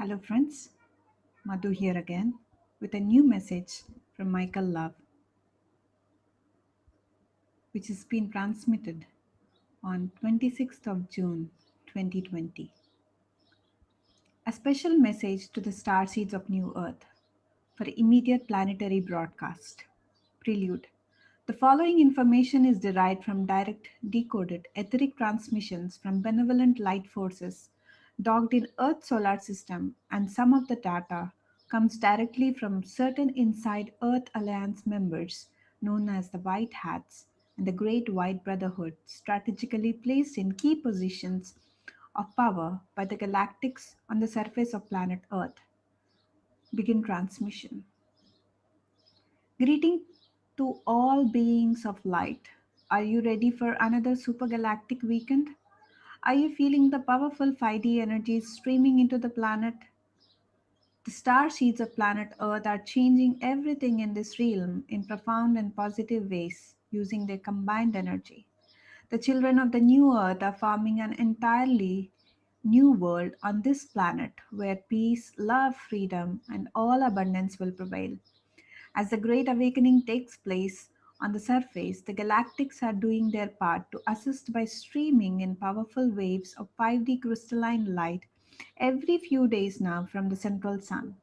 Hello, friends. Madhu here again with a new message from Michael Love, which has been transmitted on 26th of June 2020. A special message to the starseeds of New Earth for immediate planetary broadcast. Prelude. The following information is derived from direct decoded etheric transmissions from benevolent light forces docked in Earth's solar system, and some of the data comes directly from certain inside Earth Alliance members known as the White Hats and the Great White Brotherhood, strategically placed in key positions of power by the galactics on the surface of planet Earth. Begin transmission. Greeting to all beings of light. Are you ready for another supergalactic weekend? Are you feeling the powerful 5D energies streaming into the planet? The star seeds of planet Earth are changing everything in this realm in profound and positive ways using their combined energy. The children of the new Earth are forming an entirely new world on this planet where peace, love, freedom, and all abundance will prevail. As the Great Awakening takes place on the surface, the galactics are doing their part to assist by streaming in powerful waves of 5D crystalline light every few days now from the central sun.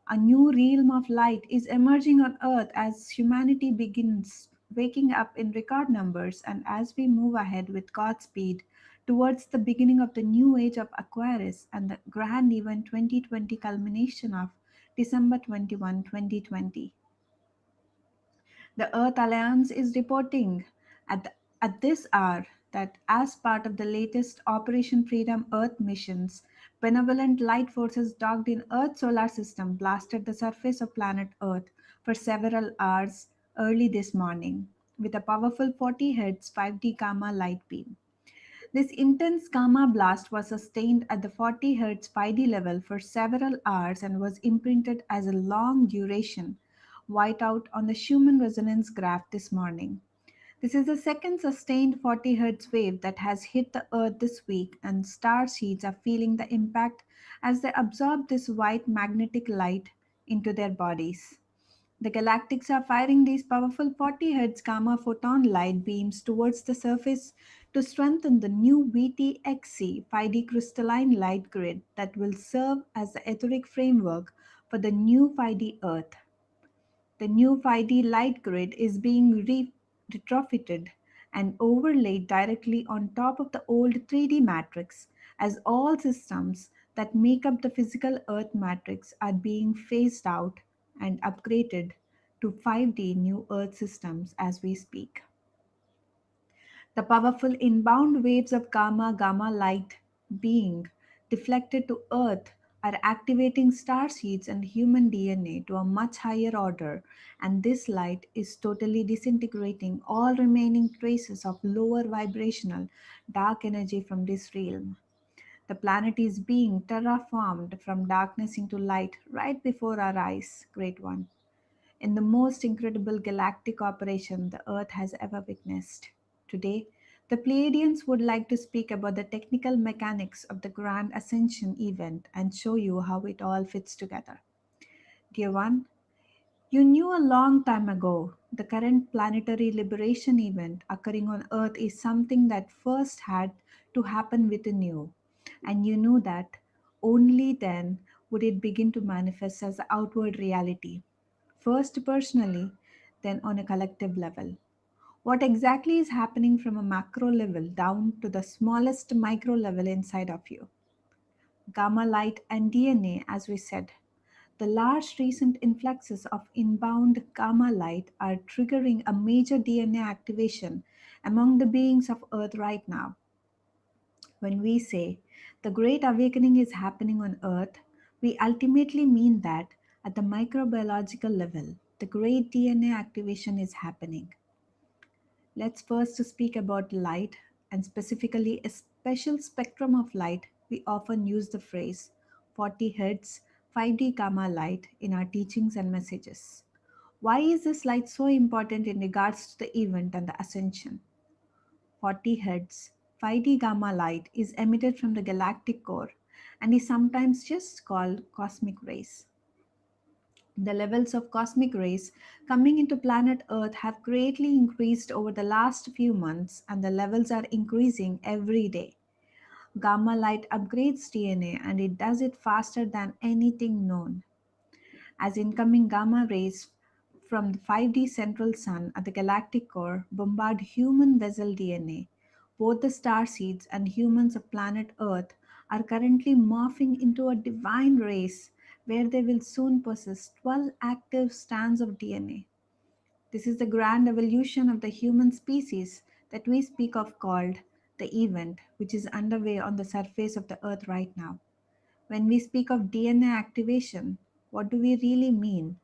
A new realm of light is emerging on Earth as humanity begins waking up in record numbers and as we move ahead with Godspeed towards the beginning of the new age of Aquarius and the grand event 2020 culmination of December 21, 2020. The Earth Alliance is reporting at this hour that as part of the latest Operation Freedom Earth missions, benevolent light forces docked in Earth's solar system blasted the surface of planet Earth for several hours early this morning with a powerful 40 Hz 5D gamma light beam. This intense gamma blast was sustained at the 40 Hz 5D level for several hours and was imprinted as a long duration whiteout on the Schumann resonance graph this morning. This is the second sustained 40 Hz wave that has hit the Earth this week, and star seeds are feeling the impact as they absorb this white magnetic light into their bodies. The galactics are firing these powerful 40 Hz gamma photon light beams towards the surface to strengthen the new VTXC 5D crystalline light grid that will serve as the etheric framework for the new 5D Earth. The new 5D light grid is being retrofitted and overlaid directly on top of the old 3D matrix, as all systems that make up the physical Earth matrix are being phased out and upgraded to 5D new Earth systems as we speak. The powerful inbound waves of gamma light being deflected to Earth are activating star seeds and human DNA to a much higher order, and this light is totally disintegrating all remaining traces of lower vibrational dark energy from this realm. The planet is being terraformed from darkness into light right before our eyes, Great One, in the most incredible galactic operation the Earth has ever witnessed. Today, the Pleiadians would like to speak about the technical mechanics of the Grand Ascension event and show you how it all fits together. Dear one, you knew a long time ago the current planetary liberation event occurring on Earth is something that first had to happen within you, and you knew that only then would it begin to manifest as outward reality, first personally, then on a collective level. What exactly is happening from a macro level down to the smallest micro level inside of you? Gamma light and DNA, as we said. The large recent influxes of inbound gamma light are triggering a major DNA activation among the beings of Earth right now. When we say the Great Awakening is happening on Earth, we ultimately mean that at the microbiological level, the great DNA activation is happening. Let's first speak about light and specifically a special spectrum of light. We often use the phrase 40 Hz 5D gamma light in our teachings and messages. Why is this light so important in regards to the event and the ascension? 40 Hz 5D gamma light is emitted from the galactic core and is sometimes just called cosmic rays. The levels of cosmic rays coming into planet Earth have greatly increased over the last few months, and the levels are increasing every day. Gamma light upgrades DNA, and it does it faster than anything known. As incoming gamma rays from the 5D central sun at the galactic core bombard human vessel DNA, both the star seeds and humans of planet Earth are currently morphing into a divine race where they will soon possess 12 active strands of DNA. This is the grand evolution of the human species that we speak of called the event, which is underway on the surface of the Earth right now. When we speak of DNA activation, what do we really mean?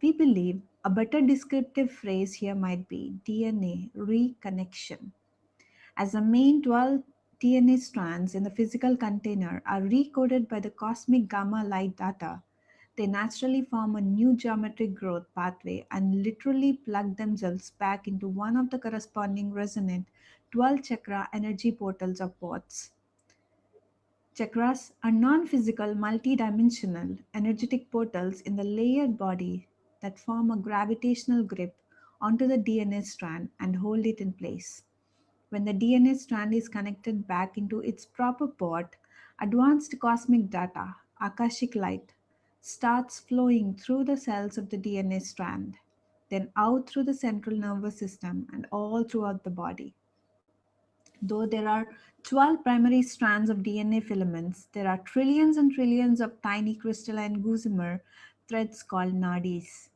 We believe a better descriptive phrase here might be DNA reconnection. As the main 12 DNA strands in the physical container are recoded by the cosmic gamma light data, they naturally form a new geometric growth pathway and literally plug themselves back into one of the corresponding resonant 12 chakra energy portals of bots. Chakras are non physical, multi-dimensional, energetic portals in the layered body that form a gravitational grip onto the DNA strand and hold it in place. When the DNA strand is connected back into its proper port, advanced cosmic data, Akashic light, starts flowing through the cells of the DNA strand, then out through the central nervous system and all throughout the body. Though there are 12 primary strands of DNA filaments, there are trillions and trillions of tiny crystalline gossamer threads called nadis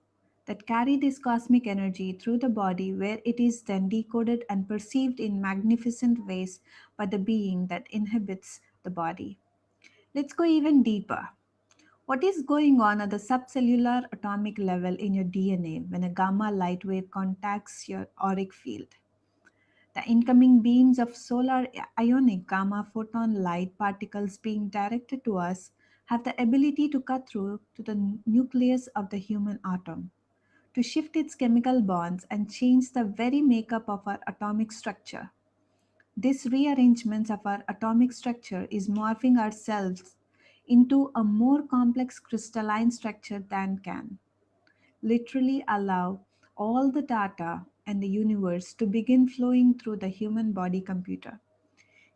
that carry this cosmic energy through the body where it is then decoded and perceived in magnificent ways by the being that inhabits the body. Let's go even deeper. What is going on at the subcellular atomic level in your DNA when a gamma light wave contacts your auric field? The incoming beams of solar ionic gamma photon light particles being directed to us have the ability to cut through to the nucleus of the human atom, to shift its chemical bonds and change the very makeup of our atomic structure. This rearrangement of our atomic structure is morphing ourselves into a more complex crystalline structure than can literally allow all the data and the universe to begin flowing through the human body computer.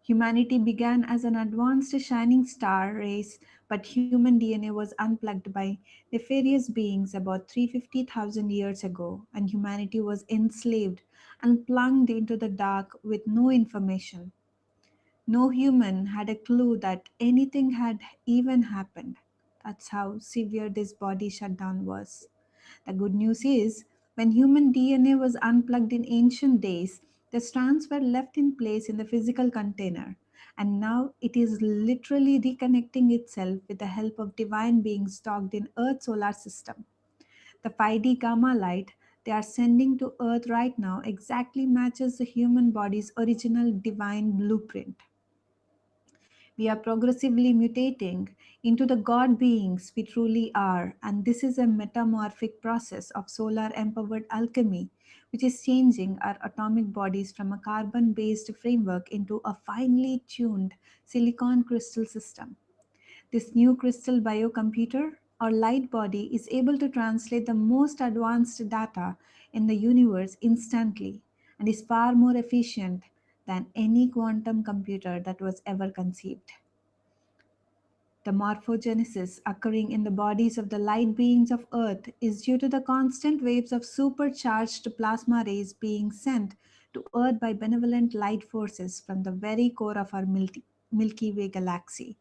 Humanity began as an advanced shining star race, but human DNA was unplugged by nefarious beings about 350,000 years ago, and humanity was enslaved and plunged into the dark with no information. No human had a clue that anything had even happened. That's how severe this body shutdown was. The good news is, when human DNA was unplugged in ancient days, the strands were left in place in the physical container, and now it is literally reconnecting itself with the help of divine beings docked in Earth's solar system. The 5D gamma light they are sending to Earth right now exactly matches the human body's original divine blueprint. We are progressively mutating into the God beings we truly are, and this is a metamorphic process of solar empowered alchemy, which is changing our atomic bodies from a carbon based framework into a finely tuned silicon crystal system. This new crystal biocomputer or light body is able to translate the most advanced data in the universe instantly and is far more efficient than any quantum computer that was ever conceived. The morphogenesis occurring in the bodies of the light beings of Earth is due to the constant waves of supercharged plasma rays being sent to Earth by benevolent light forces from the very core of our Milky Way galaxy.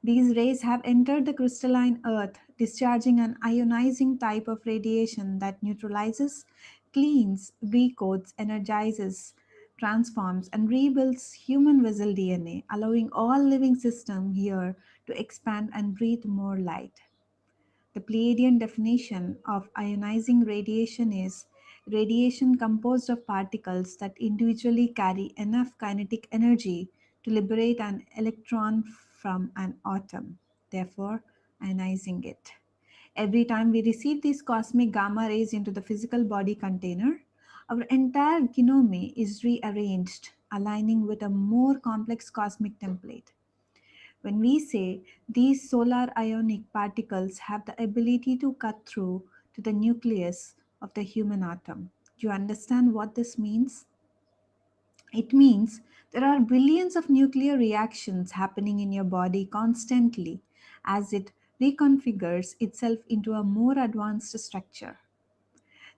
These rays have entered the crystalline Earth, discharging an ionizing type of radiation that neutralizes, cleans, recodes, energizes, transforms, and rebuilds human vessel DNA, allowing all living systems here to expand and breathe more light. The Pleiadian definition of ionizing radiation is radiation composed of particles that individually carry enough kinetic energy to liberate an electron from an atom, therefore ionizing it. Every time we receive these cosmic gamma rays into the physical body container, our entire genome is rearranged, aligning with a more complex cosmic template. When we say these solar ionic particles have the ability to cut through to the nucleus of the human atom, do you understand what this means? It means there are billions of nuclear reactions happening in your body constantly as it reconfigures itself into a more advanced structure.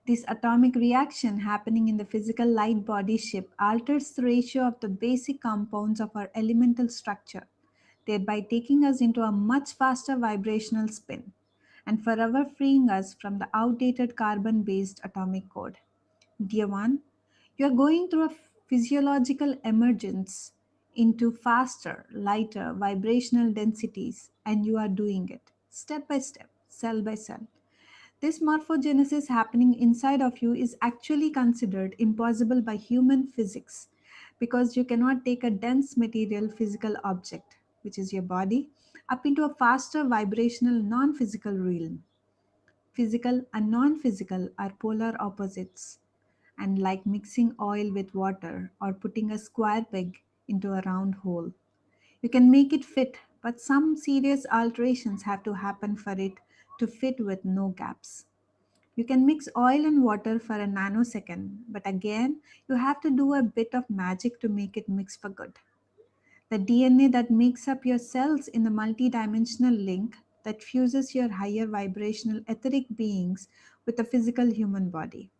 This atomic reaction happening in the physical light body ship alters the ratio of the basic compounds of our elemental structure, thereby taking us into a much faster vibrational spin and forever freeing us from the outdated carbon based atomic code. Dear one, you are going through a physiological emergence into faster, lighter vibrational densities, and you are doing it step by step, cell by cell. This morphogenesis happening inside of you is actually considered impossible by human physics because you cannot take a dense material physical object, which is your body, up into a faster vibrational non physical realm. Physical and non physical are polar opposites, and like mixing oil with water or putting a square peg into a round hole. You can make it fit, but some serious alterations have to happen for it to fit with no gaps. You can mix oil and water for a nanosecond, but again, you have to do a bit of magic to make it mix for good. The DNA that makes up your cells in the multidimensional link that fuses your higher vibrational etheric beings with a physical human body.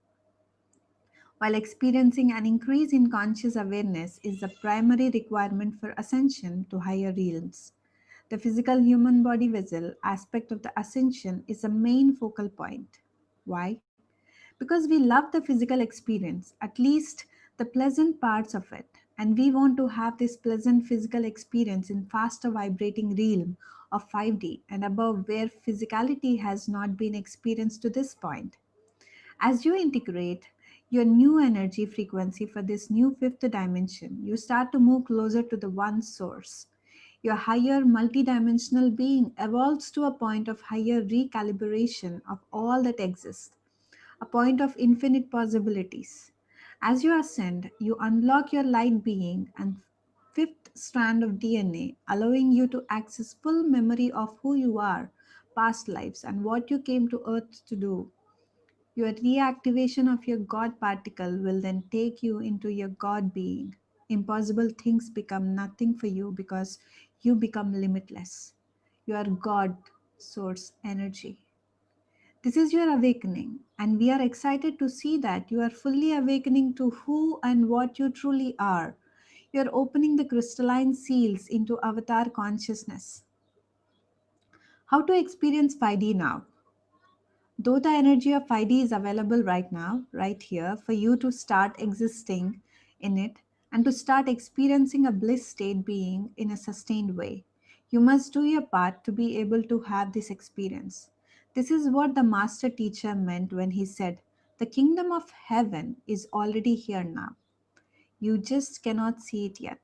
While experiencing an increase in conscious awareness is the primary requirement for ascension to higher realms. The physical human body vessel aspect of the ascension is the main focal point. Why? Because we love the physical experience, at least the pleasant parts of it, and we want to have this pleasant physical experience in faster vibrating realm of 5D and above where physicality has not been experienced to this point. As you integrate your new energy frequency for this new fifth dimension, you start to move closer to the one source. Your higher multidimensional being evolves to a point of higher recalibration of all that exists, a point of infinite possibilities. As you ascend, you unlock your light being and fifth strand of DNA, allowing you to access full memory of who you are, past lives, and what you came to Earth to do. Your reactivation of your God particle will then take you into your God being. Impossible things become nothing for you because you become limitless. You are God source energy. This is your awakening, and we are excited to see that you are fully awakening to who and what you truly are. You are opening the crystalline seals into avatar consciousness. How to experience 5D now? Though the energy of 5D is available right now, right here, for you to start existing in it and to start experiencing a bliss state being in a sustained way, you must do your part to be able to have this experience. This is what the master teacher meant when he said, the kingdom of heaven is already here now. You just cannot see it yet.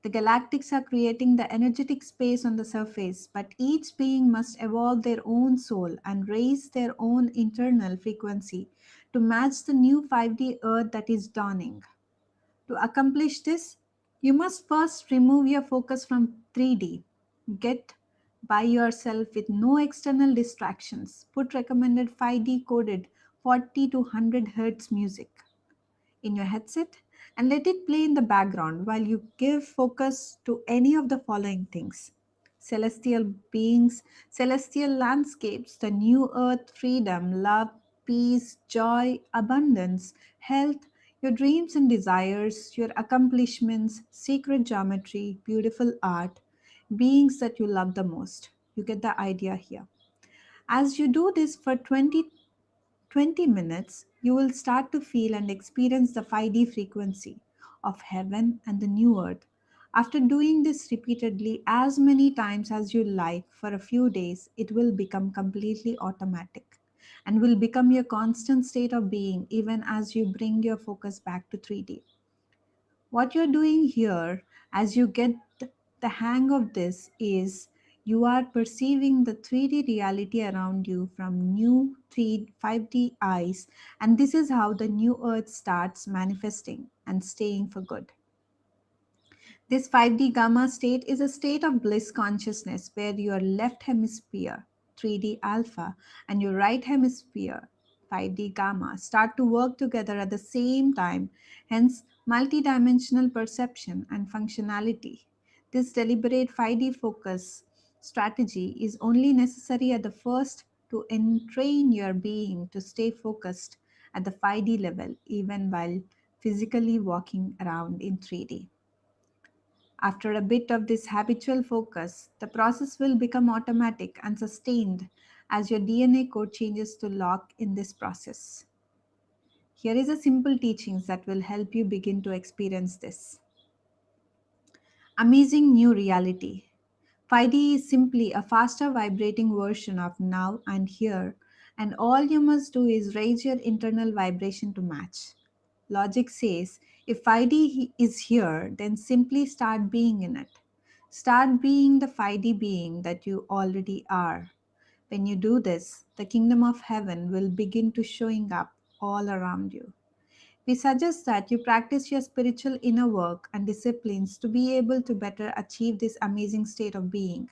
The galactics are creating the energetic space on the surface, but each being must evolve their own soul and raise their own internal frequency to match the new 5D Earth that is dawning. To accomplish this, you must first remove your focus from 3D. Get by yourself with no external distractions. Put recommended 5D coded 40 to 100 Hz music in your headset and let it play in the background while you give focus to any of the following things: celestial beings, celestial landscapes, the new earth, freedom, love, peace, joy, abundance, health, your dreams and desires, your accomplishments, secret geometry, beautiful art, beings that you love the most. You get the idea here. As you do this for 20 minutes, you will start to feel and experience the 5D frequency of heaven and the new earth. After doing this repeatedly as many times as you like for a few days, it will become completely automatic and will become your constant state of being even as you bring your focus back to 3D. What you're doing here, as you get the hang of this, is you are perceiving the 3D reality around you from new 3 5D eyes, and this is how the new earth starts manifesting and staying for good. This 5D gamma state is a state of bliss consciousness where your left hemisphere, 3D alpha, and your right hemisphere, 5D gamma, start to work together at the same time, hence, multidimensional perception and functionality. This deliberate 5D focus strategy is only necessary at the first to entrain your being to stay focused at the 5D level, even while physically walking around in 3D. After a bit of this habitual focus, the process will become automatic and sustained as your DNA code changes to lock in this process. Here is a simple teachings that will help you begin to experience this. Amazing new reality. 5D is simply a faster vibrating version of now and here, and all you must do is raise your internal vibration to match. Logic says if 5D is here, then simply start being in it. Start being the 5D being that you already are. When you do this, the kingdom of heaven will begin to showing up all around you. We suggest that you practice your spiritual inner work and disciplines to be able to better achieve this amazing state of being.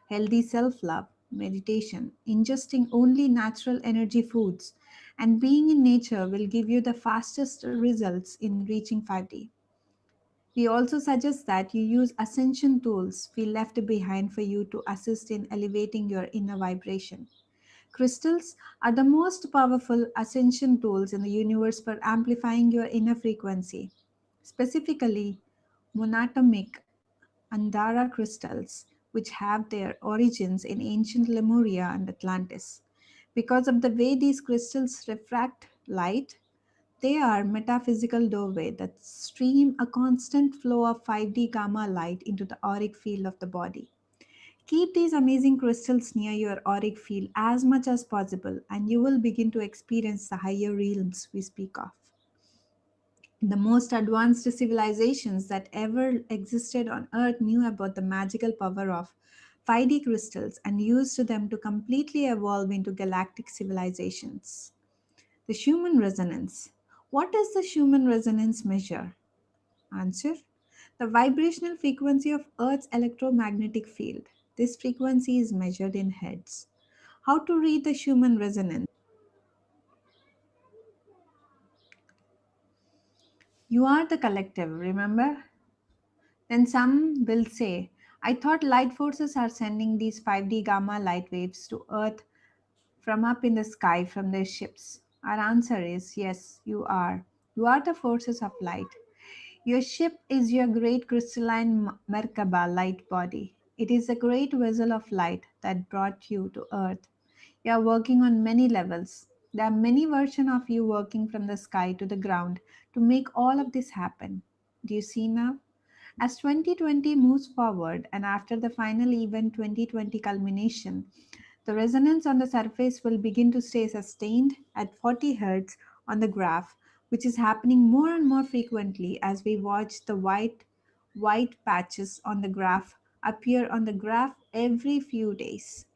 Healthy self love, meditation, ingesting only natural energy foods, and being in nature will give you the fastest results in reaching 5D. We also suggest that you use ascension tools we left behind for you to assist in elevating your inner vibration. Crystals are the most powerful ascension tools in the universe for amplifying your inner frequency. Specifically, monatomic Andara crystals, which have their origins in ancient Lemuria and Atlantis. Because of the way these crystals refract light, they are metaphysical doorway that stream a constant flow of 5D gamma light into the auric field of the body. Keep these amazing crystals near your auric field as much as possible, and you will begin to experience the higher realms we speak of. The most advanced civilizations that ever existed on Earth knew about the magical power of 5D crystals and used them to completely evolve into galactic civilizations. The Schumann resonance. What does the Schumann resonance measure? Answer: the vibrational frequency of Earth's electromagnetic field. This frequency is measured in hertz. How to read the Schumann resonance? You are the collective, remember? Then some will say, I thought light forces are sending these 5D gamma light waves to Earth from up in the sky from their ships. Our answer is yes, you are. You are the forces of light. Your ship is your great crystalline Merkaba light body. It is a great vessel of light that brought you to Earth. You are working on many levels. There are many versions of you working from the sky to the ground to make all of this happen. Do you see now? As 2020 moves forward and after the final event 2020 culmination, the resonance on the surface will begin to stay sustained at 40 Hz on the graph, which is happening more and more frequently as we watch the white patches on the graph appear on the graph every few days.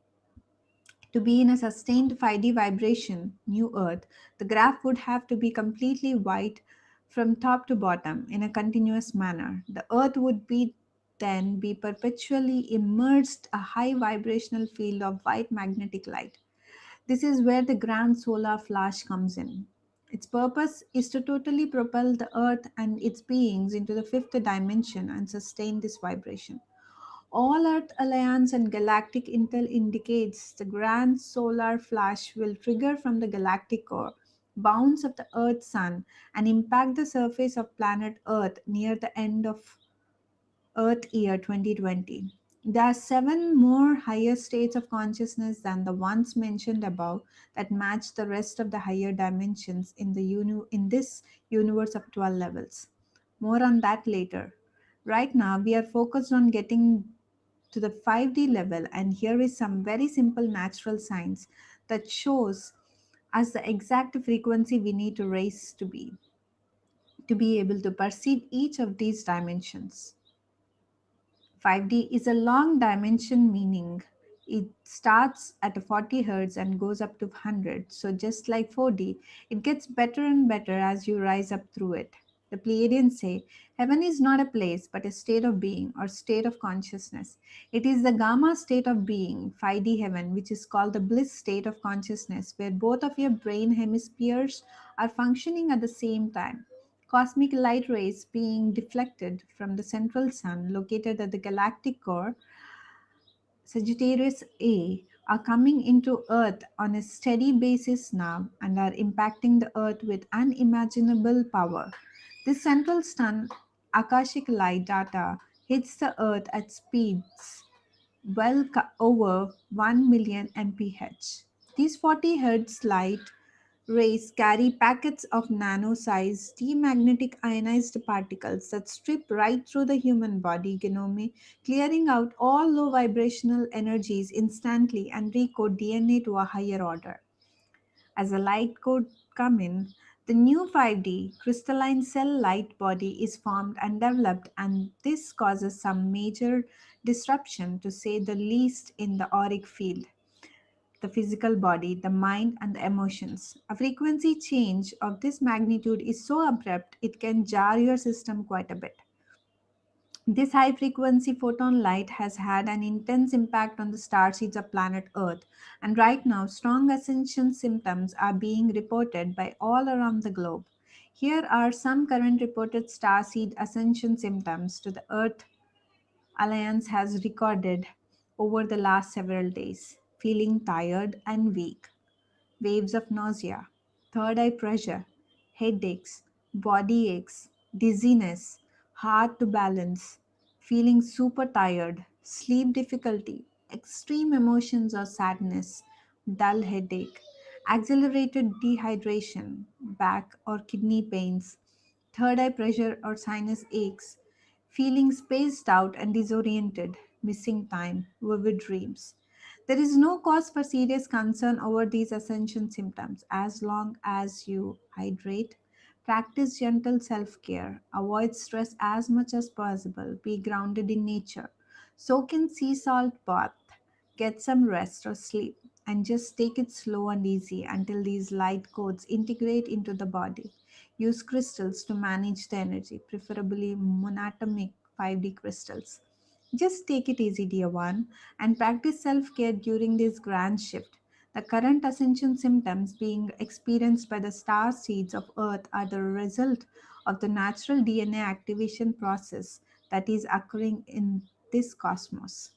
To be in a sustained 5D vibration, new Earth, the graph would have to be completely white from top to bottom in a continuous manner. The Earth would be perpetually immersed a high vibrational field of white magnetic light. This is where the grand solar flash comes in. Its purpose is to totally propel the Earth and its beings into the fifth dimension and sustain this vibration. All Earth Alliance and galactic intel indicates the grand solar flash will trigger from the galactic core, bounce of the Earth's sun, and impact the surface of planet Earth near the end of Earth year 2020. There are seven more higher states of consciousness than the ones mentioned above that match the rest of the higher dimensions in in this universe of 12 levels. More on that later. Right now, we are focused on getting to the 5D level, and here is some very simple natural science that shows us the exact frequency we need to raise to be able to perceive each of these dimensions. 5D is a long dimension, meaning it starts at a 40 hertz and goes up to 100. So just like 4D, it gets better and better as you rise up through it. The Pleiadians say heaven is not a place but a state of being or state of consciousness. It is the gamma state of being, 5D heaven, which is called the bliss state of consciousness, where both of your brain hemispheres are functioning at the same time. Cosmic light rays being deflected from the central sun located at the galactic core Sagittarius A are coming into Earth on a steady basis now and are impacting the Earth with unimaginable power. This central sun Akashic light data hits the Earth at speeds over 1 million mph. These 40 Hz light rays carry packets of nano-sized demagnetic ionized particles that strip right through the human body genome, clearing out all low vibrational energies instantly and recode DNA to a higher order. As the light code come in, the new 5D crystalline cell light body is formed and developed, and this causes some major disruption, to say the least, in the auric field, the physical body, the mind, and the emotions. A frequency change of this magnitude is so abrupt it can jar your system quite a bit. This high frequency photon light has had an intense impact on the star seeds of planet Earth, and right now, strong ascension symptoms are being reported by all around the globe. Here are some current reported star seed ascension symptoms to the Earth Alliance has recorded over the last several days: feeling tired and weak, waves of nausea, third eye pressure, headaches, body aches, dizziness, hard to balance, feeling super tired, sleep difficulty, extreme emotions or sadness, dull headache, accelerated dehydration, back or kidney pains, third eye pressure or sinus aches, feeling spaced out and disoriented, missing time, vivid dreams. There is no cause for serious concern over these ascension symptoms as long as you hydrate, practice gentle self care, avoid stress as much as possible, be grounded in nature, soak in sea salt bath, get some rest or sleep, and just take it slow and easy until these light codes integrate into the body. Use crystals to manage the energy, preferably monatomic 5D crystals. Just take it easy, dear one, and practice self care during this grand shift. The current ascension symptoms being experienced by the star seeds of Earth are the result of the natural DNA activation process that is occurring in this cosmos.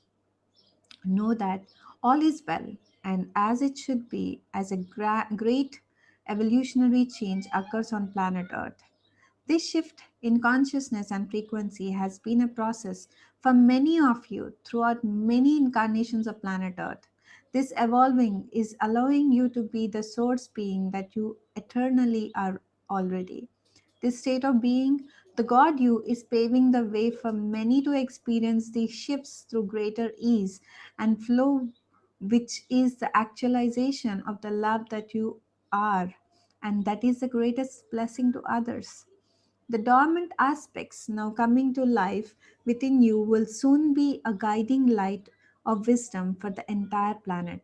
Know that all is well and as it should be, as a great evolutionary change occurs on planet Earth. This shift in consciousness and frequency has been a process for many of you throughout many incarnations of planet Earth. This evolving is allowing you to be the source being that you eternally are already. This state of being, the God you, is paving the way for many to experience these shifts through greater ease and flow, which is the actualization of the love that you are, and that is the greatest blessing to others. The dormant aspects now coming to life within you will soon be a guiding light of wisdom for the entire planet.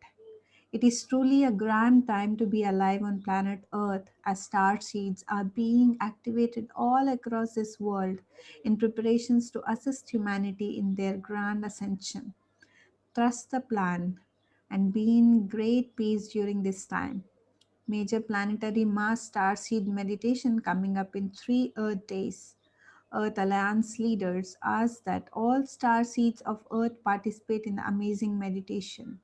It is truly a grand time to be alive on planet Earth as star seeds are being activated all across this world in preparations to assist humanity in their grand ascension. Trust the plan and be in great peace during this time. Major planetary mass starseed meditation coming up in 3 Earth days. Earth Alliance leaders ask that all star seeds of Earth participate in the amazing meditation.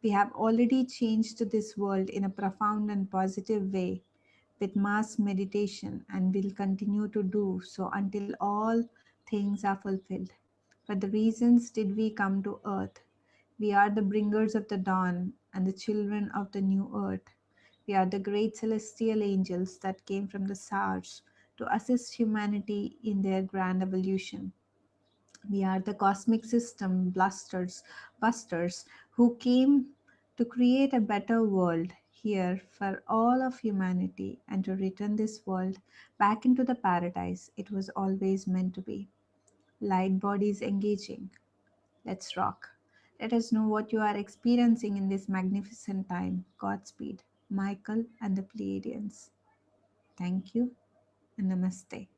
We have already changed this world in a profound and positive way with mass meditation and will continue to do so until all things are fulfilled. For the reasons did we come to earth? We are the bringers of the dawn and the children of the new earth. We are the great celestial angels that came from the stars to assist humanity in their grand evolution. We are the cosmic system busters who came to create a better world here for all of humanity and to return this world back into the paradise it was always meant to be. Light bodies engaging. Let's rock. Let us know what you are experiencing in this magnificent time. Godspeed, Michael and the Pleiadians. Thank you and namaste.